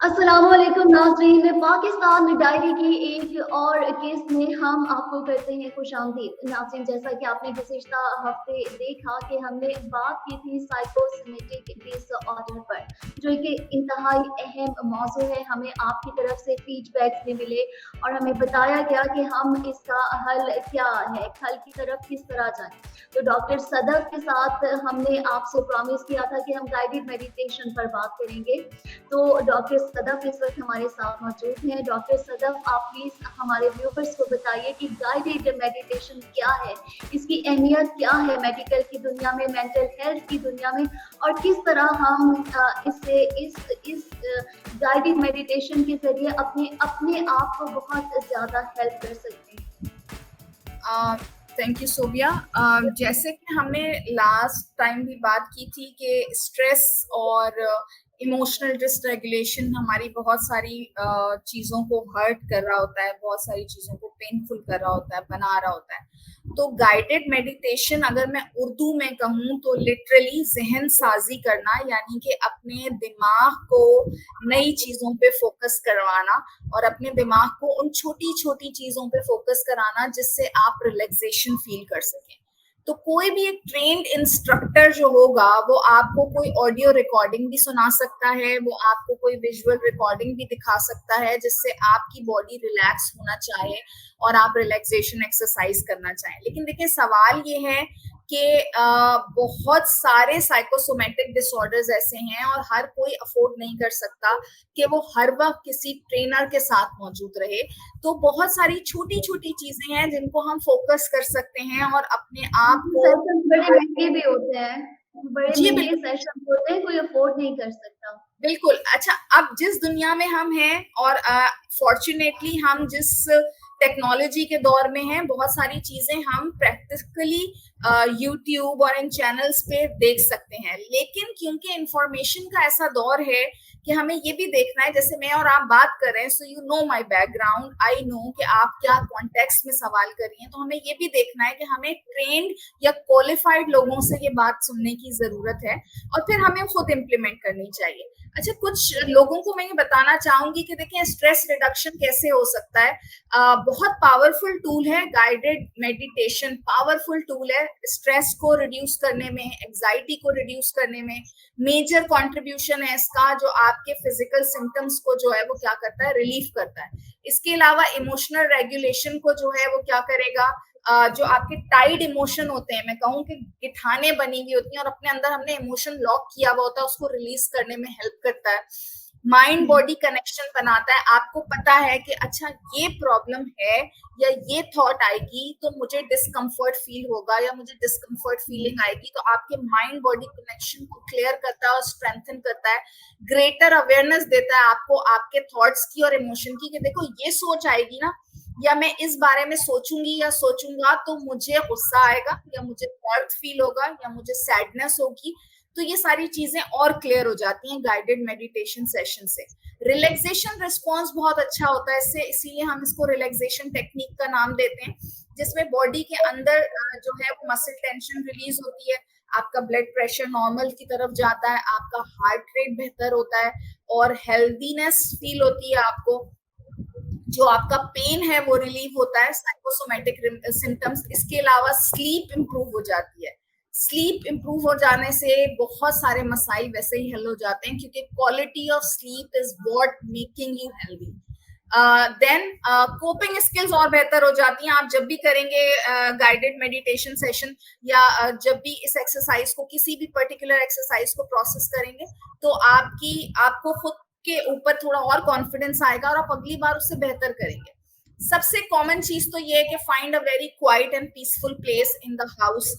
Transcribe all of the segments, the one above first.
अस्सलामुअलैकुम नाज़रीन, पाकिस्तान डायरी की एक और केस में हम आपको करते हैं खुशामदीद। नाज़रीन, जैसा कि आपने गुज़िश्ता हफ़्ते देखा कि हमने बात की थी साइकोसोमेटिक डिसऑर्डर पर, जो कि इंतहाई अहम मौज़ू है। हमें आपकी तरफ से फ़ीडबैक्स भी मिले और हमें बताया गया कि हम इसका हल क्या है, हल की तरफ किस तरह जाएँ। तो डॉक्टर सदफ़ के साथ हमने आपसे प्रॉमिस किया था कि हम गाइडेड मेडिटेशन पर बात करेंगे। तो डॉक्टर सदफ़ इस वक़्त हमारे साथ मौजूद हैं। डॉक्टर सदफ़, आप प्लीज़ हमारे व्यूअर्स को बताइए कि गाइडेड मेडिटेशन क्या है? इसकी अहमियत क्या है मेडिकल की दुनिया में, मेंटल हेल्थ की दुनिया में, और किस तरह हम इससे इस गाइडेड मेडिटेशन के ज़रिए अपने अपने आप को बहुत ज़्यादा हेल्प कर सकते हैं? Thank you Sobia. जैसे कि हमने लास्ट टाइम भी बात की थी कि स्ट्रेस और इमोशनल डिसरेगुलेशन हमारी बहुत सारी चीज़ों को हर्ट कर रहा होता है, बहुत सारी चीज़ों को पेनफुल कर रहा होता है, बना रहा होता है। तो गाइडेड मेडिटेशन अगर मैं उर्दू में कहूँ तो लिटरली ज़हन साजी करना, यानी कि अपने दिमाग को नई चीज़ों पे फोकस करवाना और अपने दिमाग को उन छोटी छोटी चीजों पे फोकस कराना जिससे आप रिलैक्सेशन फील कर सकें। तो कोई भी एक ट्रेंड इंस्ट्रक्टर जो होगा वो आपको कोई ऑडियो रिकॉर्डिंग भी सुना सकता है, वो आपको कोई विजुअल रिकॉर्डिंग भी दिखा सकता है जिससे आपकी बॉडी रिलैक्स होना चाहे और आप रिलैक्सेशन एक्सरसाइज करना चाहें। लेकिन देखिए, सवाल ये है कि बहुत सारे साइकोसोमेटिक डिसऑर्डर्स ऐसे हैं और हर कोई अफोर्ड नहीं कर सकता कि वो हर वक्त किसी ट्रेनर के साथ मौजूद रहे। तो बहुत सारी छोटी छोटी चीजें हैं जिनको हम फोकस कर सकते हैं और अपने आप को सेशंस बड़े महँगे भी होते हैं, बड़े जी महँगे बिल्कुल, सेशंस होते हैं, कोई अफ़ोर्ड नहीं कर सकता। बिल्कुल। अच्छा, अब जिस दुनिया में हम हैं और फॉर्चुनेटली हम जिस टेक्नोलॉजी के दौर में हैं, बहुत सारी चीजें हम प्रैक्टिकली यूट्यूब और इन चैनल्स पे देख सकते हैं। लेकिन क्योंकि इंफॉर्मेशन का ऐसा दौर है कि हमें ये भी देखना है, जैसे मैं और आप बात कर रहे हैं, so you know my background, I know कि आप क्या कॉन्टेक्स्ट में सवाल कर रही हैं, तो हमें ये भी देखना है कि हमें ट्रेंड या क्वालिफाइड लोगों से ये बात सुनने की जरूरत है और फिर हमें खुद इम्प्लीमेंट करनी चाहिए। अच्छा, कुछ लोगों को मैं ये बताना चाहूंगी कि देखिए, स्ट्रेस रिडक्शन कैसे हो सकता है। बहुत पावरफुल टूल है गाइडेड मेडिटेशन, पावरफुल टूल है स्ट्रेस को रिड्यूस करने में, एंजाइटी को रिड्यूस करने में। मेजर कंट्रीब्यूशन है इसका, जो आपके फिजिकल सिम्टम्स को जो है वो क्या करता है, रिलीफ करता है। इसके अलावा इमोशनल रेगुलेशन को जो है वो क्या करेगा, जो आपके टाइड इमोशन होते हैं, मैं कहूँ कि गिठाने बनी हुई होती हैं और अपने अंदर हमने इमोशन लॉक किया हुआ होता है, उसको रिलीज करने में हेल्प करता है। माइंड हुँ। बॉडी कनेक्शन बनाता है। आपको पता है कि अच्छा, ये प्रॉब्लम है या ये थॉट आएगी तो मुझे डिस्कम्फर्ट फील होगा या मुझे डिस्कम्फर्ट फीलिंग आएगी, तो आपके माइंड बॉडी कनेक्शन को क्लियर करता है और स्ट्रेंथन करता है। ग्रेटर अवेयरनेस देता है आपको आपके थॉट्स की और इमोशन की, कि देखो ये सोच आएगी ना, या मैं इस बारे में सोचूंगी या सोचूंगा तो मुझे गुस्सा आएगा या मुझे दर्द फील होगा या मुझे सैडनेस होगी। तो ये सारी चीजें और क्लियर हो जाती हैं गाइडेड मेडिटेशन सेशन से। रिलैक्सेशन रिस्पॉन्स बहुत अच्छा होता है इससे, इसीलिए हम इसको रिलैक्सेशन टेक्निक का नाम देते हैं, जिसमें बॉडी के अंदर जो है वो मसल टेंशन रिलीज होती है, आपका ब्लड प्रेशर नॉर्मल की तरफ जाता है, आपका हार्ट रेट बेहतर होता है और हेल्दीनेस फील होती है आपको। जो आपका पेन है वो रिलीव होता है, साइकोसोमेटिक सिम्टम्स। इसके अलावा स्लीप इंप्रूव हो जाती है। स्लीप इंप्रूव हो जाने से बहुत सारे मसाइल वैसे ही हल हो जाते हैं, क्योंकि quality of sleep is what making you healthy. Then coping skills और बेहतर हो जाती हैं। आप जब भी करेंगे गाइडेड मेडिटेशन सेशन या जब भी इस एक्सरसाइज को, किसी भी पर्टिकुलर एक्सरसाइज को प्रोसेस करेंगे, तो आपको खुद के ऊपर थोड़ा और कॉन्फिडेंस आएगा और आप अगली बार उससे बेहतर करेंगे। सबसे कॉमन चीज तो ये है कि find a very quiet and peaceful place in the house.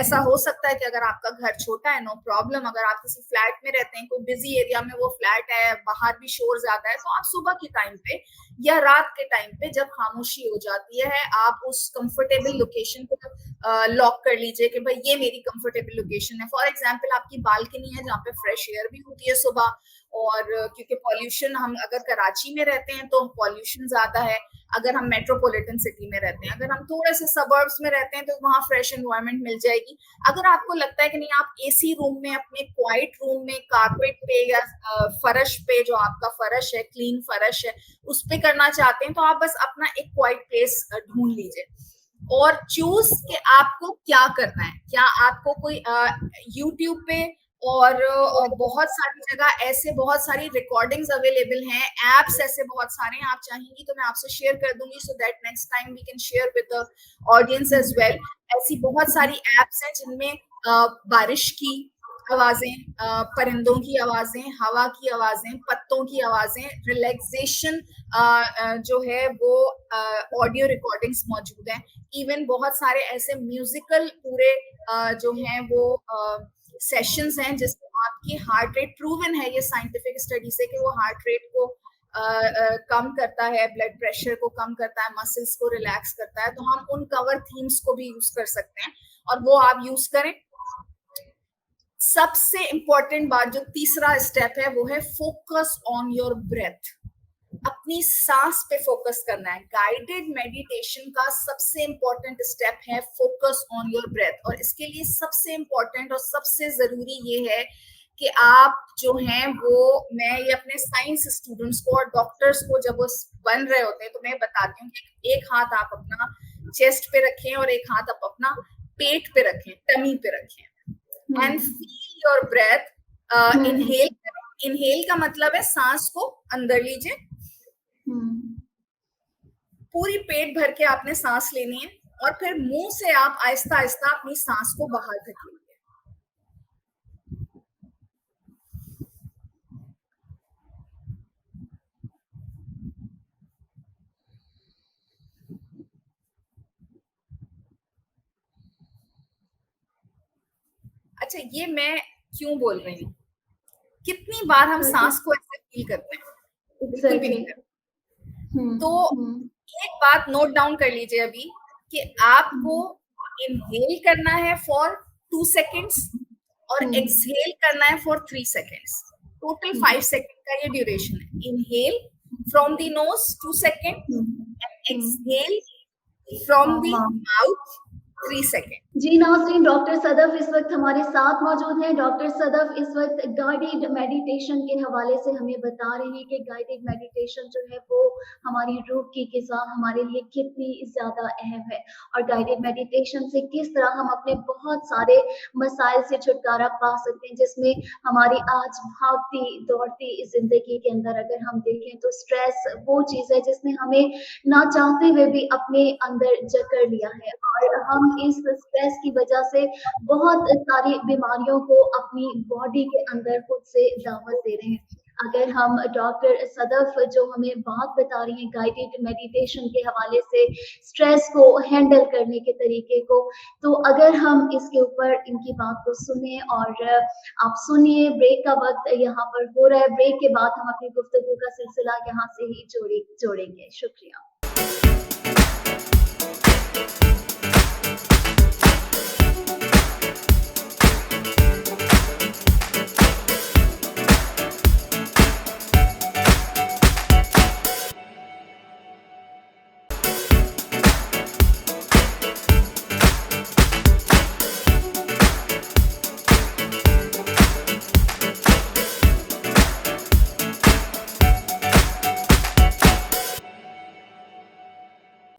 ऐसा हो सकता है कि अगर आपका घर छोटा है, नो प्रॉब्लम, अगर आप किसी फ्लैट में रहते हैं, कोई बिजी एरिया में वो फ्लैट है, बाहर भी शोर ज्यादा है, तो आप सुबह के टाइम पे या रात के टाइम पे जब खामोशी हो जाती है, आप उस कंफर्टेबल लोकेशन को लॉक कर लीजिए कि भाई ये मेरी कंफर्टेबल लोकेशन है। फॉर एग्जाम्पल, आपकी बालकनी है जहाँ पे फ्रेश एयर भी होती है सुबह, और क्योंकि पॉल्यूशन, हम अगर कराची में रहते हैं तो पॉल्यूशन ज्यादा है, अगर हम मेट्रोपॉलिटन सिटी में रहते हैं, अगर हम थोड़े से सबर्ब्स में रहते हैं तो वहाँ फ्रेश एनवायरनमेंट मिल जाएगी। अगर आपको लगता है कि नहीं, आप एसी रूम में, अपने क्वाइट रूम में, कारपेट पे या फर्श पे, जो आपका फर्श है, क्लीन फर्श है, उस पे करना चाहते हैं, तो आप बस अपना एक क्वाइट प्लेस ढूंढ लीजिए और चूज कि आपको क्या करना है। क्या आपको कोई यूट्यूब पे और बहुत सारी जगह ऐसे बहुत सारी रिकॉर्डिंग्स अवेलेबल हैं, एप्स ऐसे बहुत सारे हैं, आप चाहेंगी तो मैं आपसे शेयर कर दूंगी, so that next time we can share with the audience as well. ऐसी बहुत सारी एप्स हैं जिनमें बारिश की आवाजें, परिंदों की आवाजें, हवा की आवाजें, पत्तों की आवाजें, रिलैक्सेशन जो है वो ऑडियो रिकॉर्डिंग्स मौजूद हैं। इवन बहुत सारे ऐसे म्यूजिकल पूरे जो हैं वो सेशंस हैं जिसमें आपकी हार्ट रेट, प्रूवन है ये साइंटिफिक स्टडी से कि वो हार्ट रेट को कम करता है, ब्लड प्रेशर को कम करता है, मसल्स को रिलैक्स करता है। तो हम उन कवर थीम्स को भी यूज कर सकते हैं और वो आप यूज करें। सबसे इंपॉर्टेंट बात, जो तीसरा स्टेप है, वो है फोकस ऑन योर ब्रेथ। अपनी सांस पे फोकस करना है। गाइडेड मेडिटेशन का सबसे इंपॉर्टेंट स्टेप है फोकस ऑन योर ब्रेथ, और इसके लिए सबसे इंपॉर्टेंट और सबसे जरूरी ये है कि आप जो हैं वो, मैं ये अपने साइंस स्टूडेंट्स को और डॉक्टर्स को जब वो बन रहे होते हैं तो मैं बताती हूँ कि एक हाथ आप अपना चेस्ट पे रखें और एक हाथ आप अपना पेट पे रखें, टमी पे रखें, and feel your breath. Inhale का मतलब है सांस को अंदर लीजिए, पूरी पेट भर के आपने सांस लेनी है, और फिर मुंह से आप आहिस्ता आहिस्ता अपनी सांस को बाहर धकेलिए। अच्छा, ये मैं क्यों बोल रही हूँ? कितनी बार हम सांस को ऐसे फील करते हैं? बिल्कुल भी नहीं करते। तो एक बात नोट डाउन कर लीजिए अभी कि आपको इनहेल करना है फॉर 2 सेकेंड्स और एक्सहेल करना है फॉर 3 सेकेंड्स। टोटल 5 सेकेंड का ये ड्यूरेशन है। Inhale from the nose 2 second, exhale from the mouth 3 second. जी नाज़रीन, डॉक्टर सदफ इस वक्त हमारे साथ मौजूद हैं। डॉक्टर सदफ इस वक्त गाइडेड मेडिटेशन के हवाले से हमें बता रहे हैं कि गाइडेड मेडिटेशन जो है वो हमारी रूह की ग़िज़ा हमारे लिए कितनी ज़्यादा अहम है, और गाइडेड मेडिटेशन से किस तरह हम अपने बहुत सारे मसाइल से छुटकारा पा सकते हैं, जिसमें हमारी आज भागती दौड़ती ज़िंदगी के अंदर अगर हम देखें तो स्ट्रेस वो चीज़ है जिसने हमें ना चाहते हुए भी अपने अंदर जकड़ लिया है, और हम इस स्ट्रेस की वजह से बहुत सारी बीमारियों को अपनी बॉडी के अंदर खुद से दावत दे रहे हैं। अगर हम डॉक्टर सदफ जो हमें बात बता रही हैं गाइडेड मेडिटेशन के हवाले से, स्ट्रेस को हैंडल करने के तरीके को, तो अगर हम इसके ऊपर इनकी बात को सुने, और आप सुनिए, ब्रेक का वक्त यहाँ पर हो रहा है। ब्रेक के बाद हम अपनी गुफ्तगू का सिलसिला यहाँ से ही जोड़ेंगे। शुक्रिया।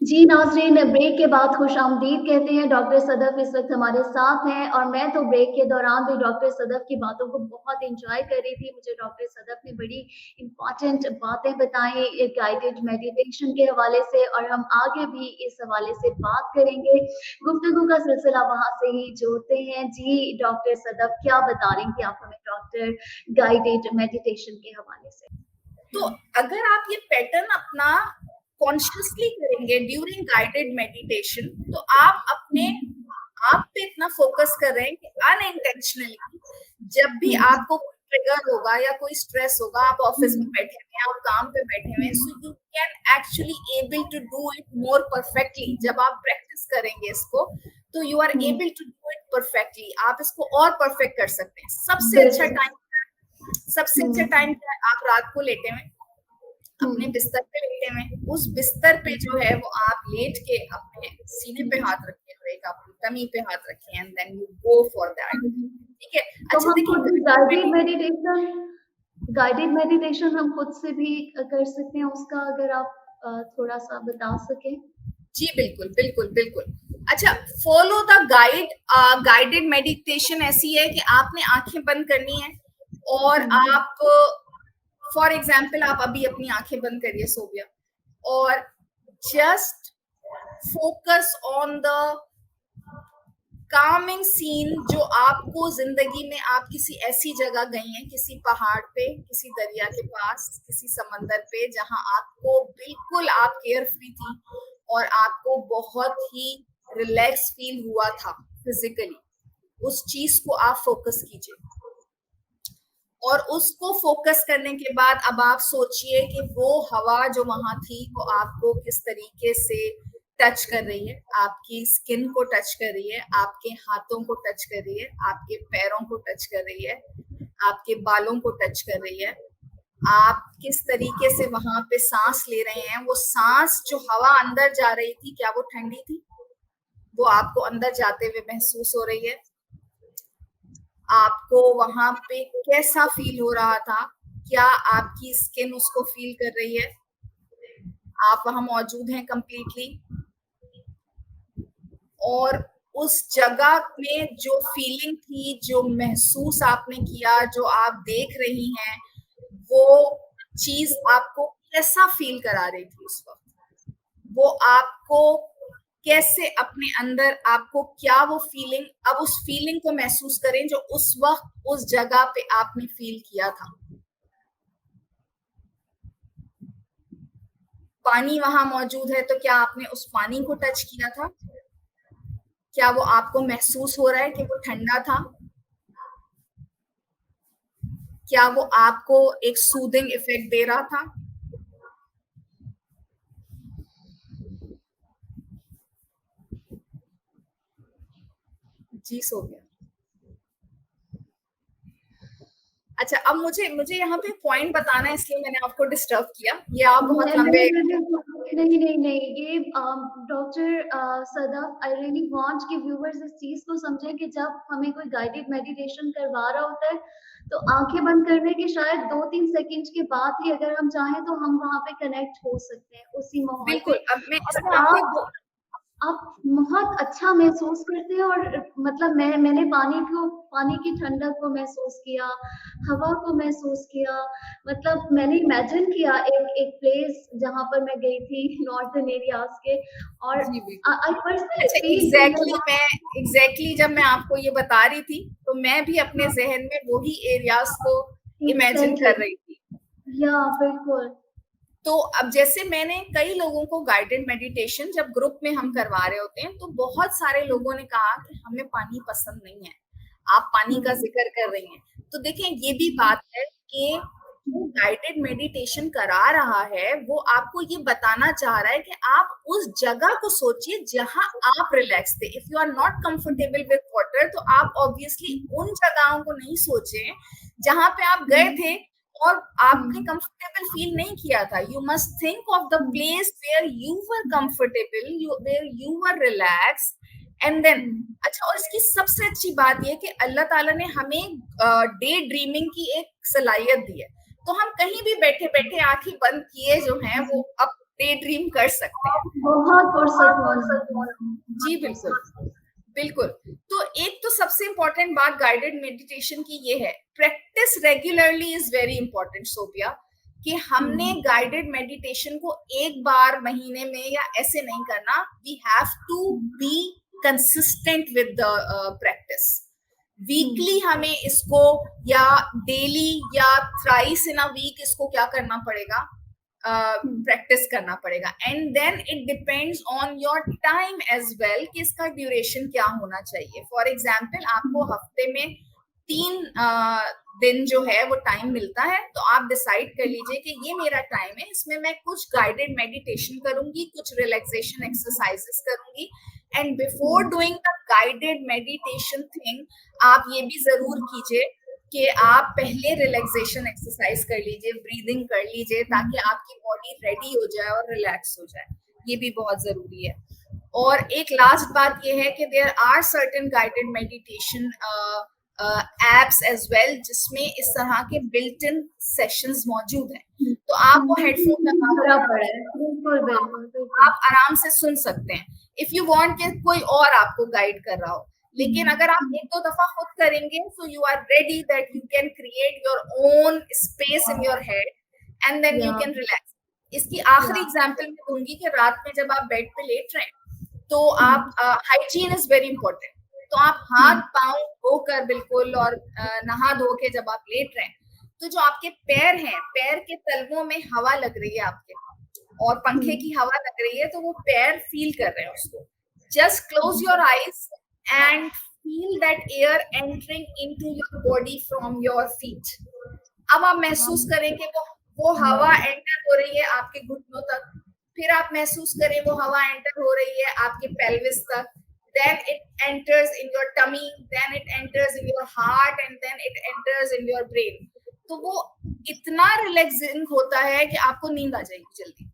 जी नाज़रीन, ब्रेक के बाद खुशामदीद कहते हैं। डॉक्टर सदफ इस वक्त हमारे साथ हैं, और मैं तो ब्रेक के दौरान भी डॉक्टर सदफ की बातों को बहुत एंजॉय कर रही थी। मुझे डॉक्टर सदफ ने बड़ी इम्पॉर्टेंट बातें बताई गाइडेड मेडिटेशन के हवाले से, और हम आगे भी इस हवाले से बात करेंगे। गुफ्तगू का सिलसिला वहाँ से ही जोड़ते हैं। जी डॉक्टर सदफ, क्या बता रही थी आप हमें डॉक्टर गाइडेड मेडिटेशन के हवाले से? तो अगर आप ये पैटर्न अपना कॉन्शियसली करेंगे ड्यूरिंग गाइडेड मेडिटेशन, तो आप अपने आप पे इतना फोकस कर रहे हैं कि अनइंटेंशनली जब भी आपको ट्रिगर होगा या कोई स्ट्रेस होगा, आप ऑफिस में बैठे हुए हैं, आप काम पे बैठे हुए हैं, so you can actually able to do it more perfectly. जब आप प्रैक्टिस करेंगे इसको, तो you are able to do it perfectly. आप इसको और परफेक्ट कर सकते हैं। सबसे अच्छा टाइम सबसे अच्छा टाइम क्या है? आप रात को लेटे हुए अपने बिस्तर पे लेटे हुए, उस बिस्तर पे जो है वो आप लेट के अपने सीने पे हाथ रखे हुए, एक अपनी टमी पे हाथ रखें and then you go for that. ठीक है। तो अच्छा हम खुद भी देखिए, गाइडेड मेडिटेशन हम खुद से भी कर सकते हैं, उसका अगर आप थोड़ा-सा बता सकें? जी बिल्कुल, बिल्कुल, बिल्कुल। अच्छा, follow the guide. Guided meditation ऐसी है कि आपने आँखें बंद करनी है और हुँ, आप फॉर एग्ज़ाम्पल आप अभी अपनी आँखें बंद करिए सोबिया, और just focus on the coming scene जो आपको ज़िंदगी में आप किसी ऐसी जगह गई हैं, किसी पहाड़ पे, किसी दरिया के पास, किसी समंदर पे, जहाँ आपको बिल्कुल आप केयर फ्री थी और आपको बहुत ही रिलैक्स फील हुआ था फिजिकली। उस चीज को आप फोकस कीजिए और उसको फोकस करने के बाद अब आप सोचिए कि वो हवा जो वहां थी वो आपको किस तरीके से टच कर रही है, आपकी स्किन को टच कर रही है, आपके हाथों को टच कर रही है, आपके पैरों को टच कर रही है, आपके बालों को टच कर रही है। आप किस तरीके से वहां पे सांस ले रहे हैं, वो सांस जो हवा अंदर जा रही थी क्या वो ठंडी थी? वो आपको अंदर जाते हुए महसूस हो रही है? आपको वहां पे कैसा फील हो रहा था? क्या आपकी स्किन उसको फील कर रही है? आप वहां मौजूद हैं कंप्लीटली, और उस जगह में जो फीलिंग थी, जो महसूस आपने किया, जो आप देख रही हैं, वो चीज आपको कैसा फील करा रही थी उस वक्त? वो आपको कैसे अपने अंदर, आपको क्या वो फीलिंग, अब उस फीलिंग को महसूस करें जो उस वक्त उस जगह पे आपने फील किया था। पानी वहां मौजूद है तो क्या आपने उस पानी को टच किया था? क्या वो आपको महसूस हो रहा है कि वो ठंडा था? क्या वो आपको एक सूदिंग इफेक्ट दे रहा था? जी सो गया। अच्छा, अब मुझे मुझे यहाँ पे पॉइंट बताना है, इसलिए मैंने आपको डिस्टर्ब किया। ये आप बहुत नहीं, लंबे। नहीं, नहीं, नहीं, ये doctor Sadaf, I really want कि व्यूअर्स इस चीज़ को समझें कि जब हमें कोई गाइडेड मेडिटेशन करवा रहा होता है, तो आँखें बंद करने के शायद 2-3 सेकंड्स के बाद ही अगर हम चाहें तो हम वहाँ पे कनेक्ट हो सकते हैं, उसी माहौल बिल्कुल, पे। अब मैं और इसमें आपको आप बहुत अच्छा महसूस करते हैं, और मतलब मैंने पानी की ठंडक को महसूस किया, हवा को महसूस किया, मतलब मैंने इमेजिन किया एक प्लेस जहाँ पर मैं गई थी नॉर्थर्न एरियाज़ के, और जी बिल्कुल। आई पर्सनली अच्छा, फील एग्जैक्टली जब मैं आपको ये बता रही थी तो मैं भी अपने जहन में वही एरियाज को इमेजिन एग्ज़ैक्टली, कर रही थी। या बिल्कुल। तो अब जैसे मैंने कई लोगों को गाइडेड मेडिटेशन जब ग्रुप में हम करवा रहे होते हैं तो बहुत सारे लोगों ने कहा कि हमें पानी पसंद नहीं है, आप पानी का हुँ, जिक्र कर रही हैं। तो देखें, ये भी बात है कि जो गाइडेड मेडिटेशन करा रहा है वो आपको ये बताना चाह रहा है कि आप उस जगह को सोचिए जहां आप रिलैक्स थे। If you are not comfortable with water तो आप ऑब्वियसली उन जगहों को नहीं सोचें जहां पे आप गए हुँ, थे और आपने हुँ, कंफर्टेबल फील नहीं किया था। You must think of the hmm, place where you were comfortable, where you were relax, and then. हुँ, अच्छा, और इसकी सबसे अच्छी बात यह कि अल्लाह ताला ने हमें डे ड्रीमिंग की एक सलाहियत दी है, तो हम कहीं भी बैठे बैठे आंखें बंद किए जो हैं वो अब डे ड्रीम कर सकते हैं। बहुत पुरसकून है। जी बिल्कुल, बिल्कुल। तो एक तो सबसे इंपॉर्टेंट बात गाइडेड मेडिटेशन की ये है, practice regularly is very important Sobia, कि हमने हुँ, गाइडेड मेडिटेशन को एक बार महीने में या ऐसे नहीं करना। We have to be consistent with the practice. Weekly हुँ, हमें इसको, या डेली या थ्राइस इन अ वीक इसको क्या करना पड़ेगा, हुँ, प्रैक्टिस करना पड़ेगा। And then it depends on your time as well कि इसका ड्यूरेशन क्या होना चाहिए। फॉर एग्जाम्पल आपको हुँ, हफ्ते में 3 दिन जो है वो टाइम मिलता है, तो आप डिसाइड कर लीजिए कि ये मेरा टाइम है, इसमें मैं कुछ गाइडेड मेडिटेशन करूंगी, कुछ रिलैक्सेशन एक्सरसाइजेस करूंगी। And before hmm, doing the guided meditation thing, आप ये भी जरूर कीजिए कि आप पहले रिलैक्सेशन एक्सरसाइज कर लीजिए, ब्रीदिंग कर लीजिए, ताकि आपकी बॉडी रेडी हो जाए और रिलैक्स हो जाए। ये भी बहुत जरूरी है। और एक लास्ट बात ये है कि there are certain guided meditation apps as well, जिसमें इस तरह के बिल्ट इन सेशंस मौजूद हैं। तो आप वो हेडफोन लगा बराबर है, कर बिल्कुल, बिल्कुल, बिल्कुल। आप आराम से सुन सकते हैं, इफ यू वांट कि कोई और आपको गाइड कर रहा हो। लेकिन अगर आप एक दो दफा खुद करेंगे, so you are ready that you can create your own space in your head and then you या कैन रिलैक्स। इसकी आखिरी एग्जांपल मैं दूंगी कि रात में जब आप बेड पे लेट रहे हैं, तो आप हाइजीन इज वेरी इंपॉर्टेंट। तो आप हाथ पांव धोकर बिल्कुल, और नहा धो के जब आप लेट रहे हैं, तो जो आपके पैर हैं, पैर के तलवों में हवा लग रही है आपके, और पंखे की हवा लग रही है, तो वो पैर फील कर रहे हैं उसको। Just close your eyes and feel that air entering into your body from your feet. अब आप महसूस करें कि वो हवा एंटर हो रही है आपके घुटनों तक, फिर आप महसूस करें वो हवा एंटर हो रही है आपके पेल्विस तक, then it enters in your tummy, then it enters in your heart, and then it enters in your brain। तो वो इतना रिलैक्सिंग होता है कि आपको नींद आ जाएगी जल्दी।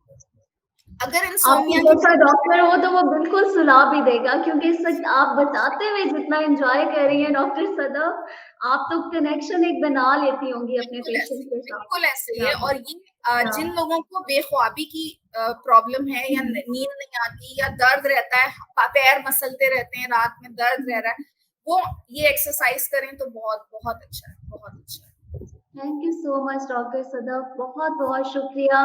अगर आपके इंसोम्निया की जैसा डॉक्टर हो तो वो बिल्कुल सुला भी देगा, क्योंकि इस वक़्त आप बताते हुए जितना एन्जॉय कर रही हैं डॉक्टर सदफ, आप तो कनेक्शन एक बना लेती होंगी अपने पेशेंट के साथ। बिल्कुल ऐसे ही या है। और ये या जिन लोगों को बेख्वाबी की प्रॉब्लम है, या नींद नहीं आती, या दर्द रहता है, पैर मसलते रहते हैं, रात में दर्द रह रहा है, वो ये एक्सरसाइज करें तो बहुत बहुत अच्छा है, बहुत अच्छा है। Thank you so much doctor Sadaf, बहुत-बहुत शुक्रिया।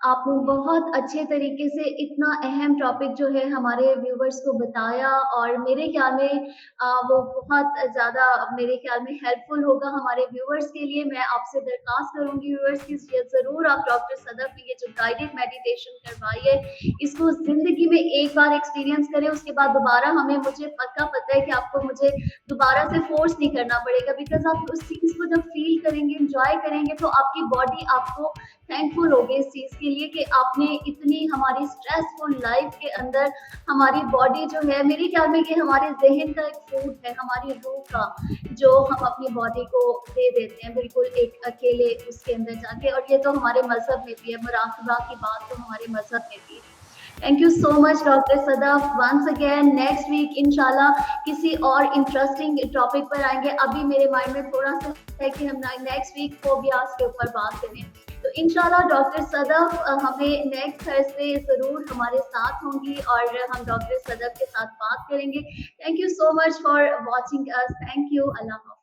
आपने बहुत अच्छे तरीके से इतना अहम टॉपिक जो है हमारे व्यूअर्स को बताया, और मेरे ख्याल में वो बहुत ज़्यादा मेरे ख्याल में हेल्पफुल होगा हमारे व्यूअर्स के लिए। मैं आपसे दरख्वास्त करूँगी व्यूअर्स की, ज़रूर आप डॉक्टर सदफ की ये जो गाइडेड मेडिटेशन करवाई है, इसको ज़िंदगी में एक बार एक्सपीरियंस करें, उसके बाद दोबारा हमें, मुझे पक्का पता है कि आपको मुझे दोबारा से फोर्स नहीं करना पड़ेगा, बिकॉज़ आप उस चीज़ को जब फ़ील करेंगे, एन्जॉय करेंगे, तो आपकी बॉडी आपको थैंकफुल होगी इस चीज़ के लिए कि आपने इतनी हमारी स्ट्रेसफुल लाइफ़ के अंदर हमारी बॉडी जो है, मेरे ख्याल में ये हमारे ज़हन का एक फूड है, हमारी रूह का, जो हम अपनी बॉडी को दे देते हैं बिल्कुल एक अकेले उसके अंदर जाके, और ये तो हमारे मज़हब में भी है, मुराक़बा की बात तो हमारे मज़हब में भी है। Thank you so much doctor Sadaf once again. Next week इंशाल्लाह किसी और इंटरेस्टिंग टॉपिक पर आएंगे। अभी मेरे माइंड में थोड़ा सा है कि हम नेक्स्ट वीक फोबियाज के ऊपर बात करें, तो इंशाल्लाह डॉक्टर सदफ हमें नेक्स्ट थर्सडे ज़रूर हमारे साथ होंगी, और हम डॉक्टर सदफ के साथ बात करेंगे। Thank you so much for watching us. Thank you. अल्लाह हाफ़िज़।